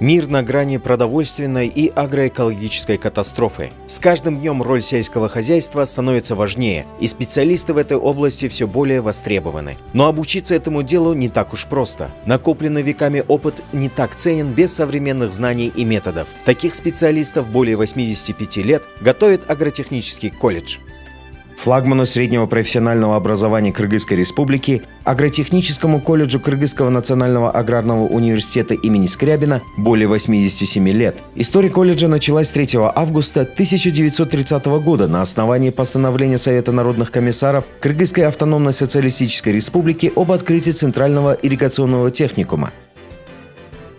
Мир на грани продовольственной и агроэкологической катастрофы. С каждым днем роль сельского хозяйства становится важнее, и специалисты в этой области все более востребованы. Но обучиться этому делу не так уж просто. Накопленный веками опыт не так ценен без современных знаний и методов. Таких специалистов более 85 лет готовит агротехнический колледж. Флагману среднего профессионального образования Кыргызской Республики, Агротехническому колледжу Кыргызского национального аграрного университета имени Скрябина более 87 лет. История колледжа началась 3 августа 1930 года на основании постановления Совета народных комиссаров Кыргызской автономной социалистической республики об открытии Центрального ирригационного техникума.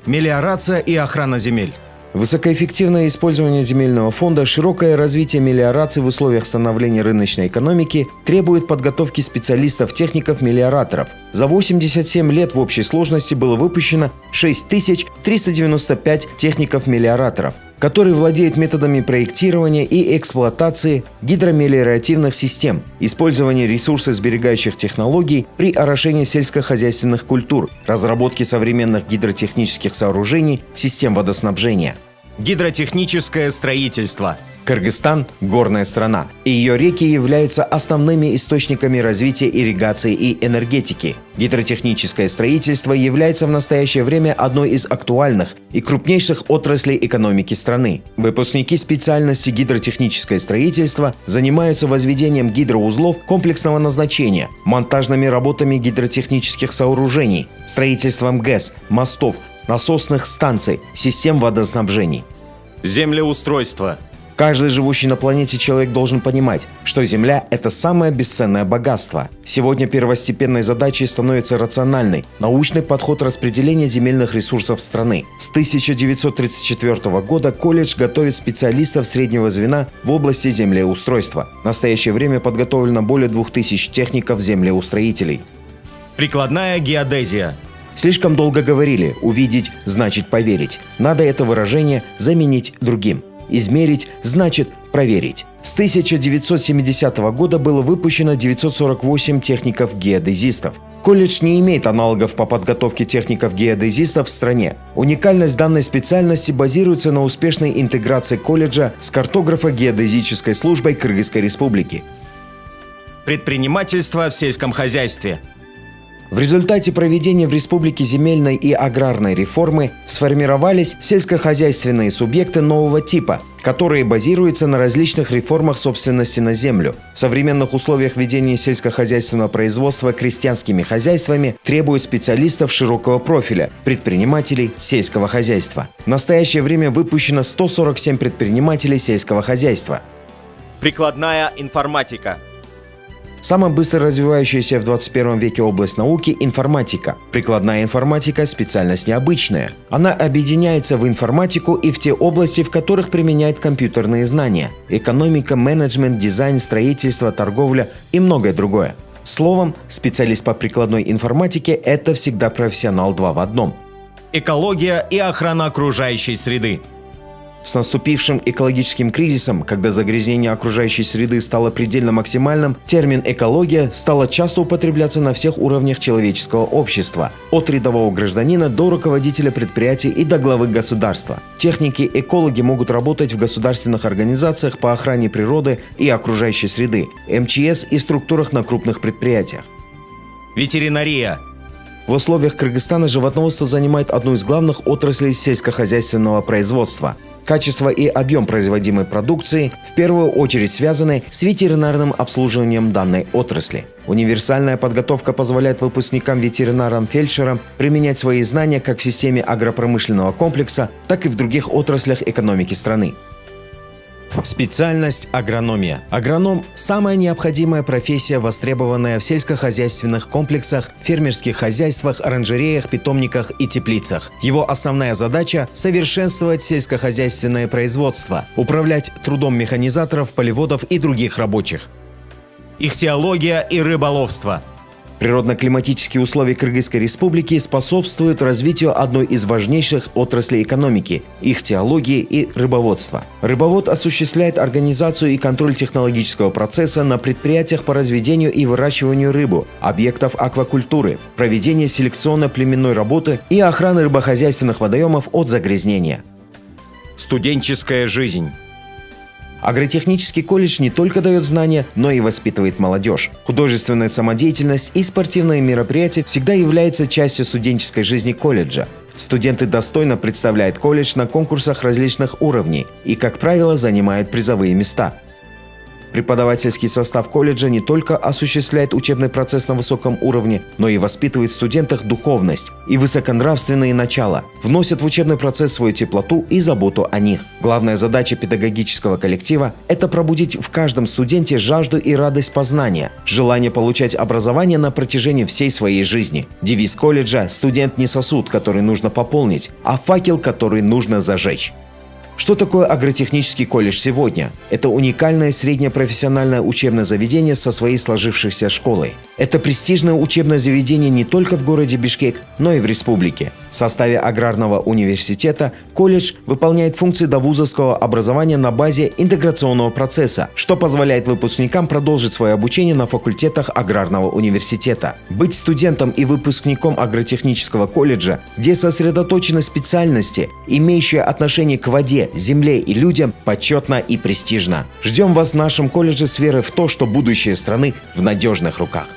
Мелиорация и охрана земель. Высокоэффективное использование земельного фонда, широкое развитие мелиорации в условиях становления рыночной экономики требует подготовки специалистов-техников-мелиораторов. За 87 лет в общей сложности было выпущено 6395 техников-мелиораторов, которые владеют методами проектирования и эксплуатации гидромелиоративных систем, использования ресурсосберегающих технологий при орошении сельскохозяйственных культур, разработке современных гидротехнических сооружений, систем водоснабжения. Гидротехническое строительство. Кыргызстан – горная страна, и ее реки являются основными источниками развития ирригации и энергетики. Гидротехническое строительство является в настоящее время одной из актуальных и крупнейших отраслей экономики страны. Выпускники специальности гидротехническое строительство занимаются возведением гидроузлов комплексного назначения, монтажными работами гидротехнических сооружений, строительством ГЭС, мостов, насосных станций, систем водоснабжений. Землеустройство. Каждый живущий на планете человек должен понимать, что Земля – это самое бесценное богатство. Сегодня первостепенной задачей становится рациональный, научный подход распределения земельных ресурсов страны. С 1934 года колледж готовит специалистов среднего звена в области землеустройства. В настоящее время подготовлено более 2000 техников-землеустроителей. Прикладная геодезия. Слишком долго говорили «увидеть значит поверить». Надо это выражение заменить другим. Измерить значит проверить. С 1970 года было выпущено 948 техников-геодезистов. Колледж не имеет аналогов по подготовке техников-геодезистов в стране. Уникальность данной специальности базируется на успешной интеграции колледжа с картографо-геодезической службой Кыргызской Республики. Предпринимательство в сельском хозяйстве. В результате проведения в республике земельной и аграрной реформы сформировались сельскохозяйственные субъекты нового типа, которые базируются на различных реформах собственности на землю. В современных условиях ведения сельскохозяйственного производства крестьянскими хозяйствами требуют специалистов широкого профиля, предпринимателей сельского хозяйства. В настоящее время выпущено 147 предпринимателей сельского хозяйства. Прикладная информатика. Самая быстро развивающаяся в 21 веке область науки – информатика. Прикладная информатика – специальность необычная. Она объединяется в информатику и в те области, в которых применяет компьютерные знания – экономика, менеджмент, дизайн, строительство, торговля и многое другое. Словом, специалист по прикладной информатике – это всегда профессионал 2 в 1. Экология и охрана окружающей среды. С наступившим экологическим кризисом, когда загрязнение окружающей среды стало предельно максимальным, термин «экология» стал часто употребляться на всех уровнях человеческого общества, от рядового гражданина до руководителя предприятий и до главы государства. Техники-экологи могут работать в государственных организациях по охране природы и окружающей среды, МЧС и структурах на крупных предприятиях. Ветеринария. В условиях Кыргызстана животноводство занимает одну из главных отраслей сельскохозяйственного производства. Качество и объем производимой продукции в первую очередь связаны с ветеринарным обслуживанием данной отрасли. Универсальная подготовка позволяет выпускникам ветеринарам-фельдшерам применять свои знания как в системе агропромышленного комплекса, так и в других отраслях экономики страны. Специальность агрономия. Агроном – самая необходимая профессия, востребованная в сельскохозяйственных комплексах, фермерских хозяйствах, оранжереях, питомниках и теплицах. Его основная задача – совершенствовать сельскохозяйственное производство, управлять трудом механизаторов, полеводов и других рабочих. Ихтиология и рыболовство. Природно-климатические условия Кыргызской республики способствуют развитию одной из важнейших отраслей экономики – ихтиологии и рыбоводства. Рыбовод осуществляет организацию и контроль технологического процесса на предприятиях по разведению и выращиванию рыбы, объектов аквакультуры, проведение селекционно-племенной работы и охраны рыбохозяйственных водоемов от загрязнения. Студенческая жизнь. Агротехнический колледж не только дает знания, но и воспитывает молодежь. Художественная самодеятельность и спортивные мероприятия всегда являются частью студенческой жизни колледжа. Студенты достойно представляют колледж на конкурсах различных уровней и, как правило, занимают призовые места. Преподавательский состав колледжа не только осуществляет учебный процесс на высоком уровне, но и воспитывает в студентах духовность и высоконравственные начала, вносит в учебный процесс свою теплоту и заботу о них. Главная задача педагогического коллектива – это пробудить в каждом студенте жажду и радость познания, желание получать образование на протяжении всей своей жизни. Девиз колледжа – «Студент не сосуд, который нужно пополнить, а факел, который нужно зажечь». Что такое агротехнический колледж сегодня? Это уникальное среднепрофессиональное учебное заведение со своей сложившейся школой. Это престижное учебное заведение не только в городе Бишкек, но и в республике. В составе аграрного университета колледж выполняет функции довузовского образования на базе интеграционного процесса, что позволяет выпускникам продолжить свое обучение на факультетах аграрного университета. Быть студентом и выпускником агротехнического колледжа, где сосредоточены специальности, имеющие отношение к воде, земле и людям, почетно и престижно. Ждем вас в нашем колледже с верой в то, что будущее страны в надежных руках.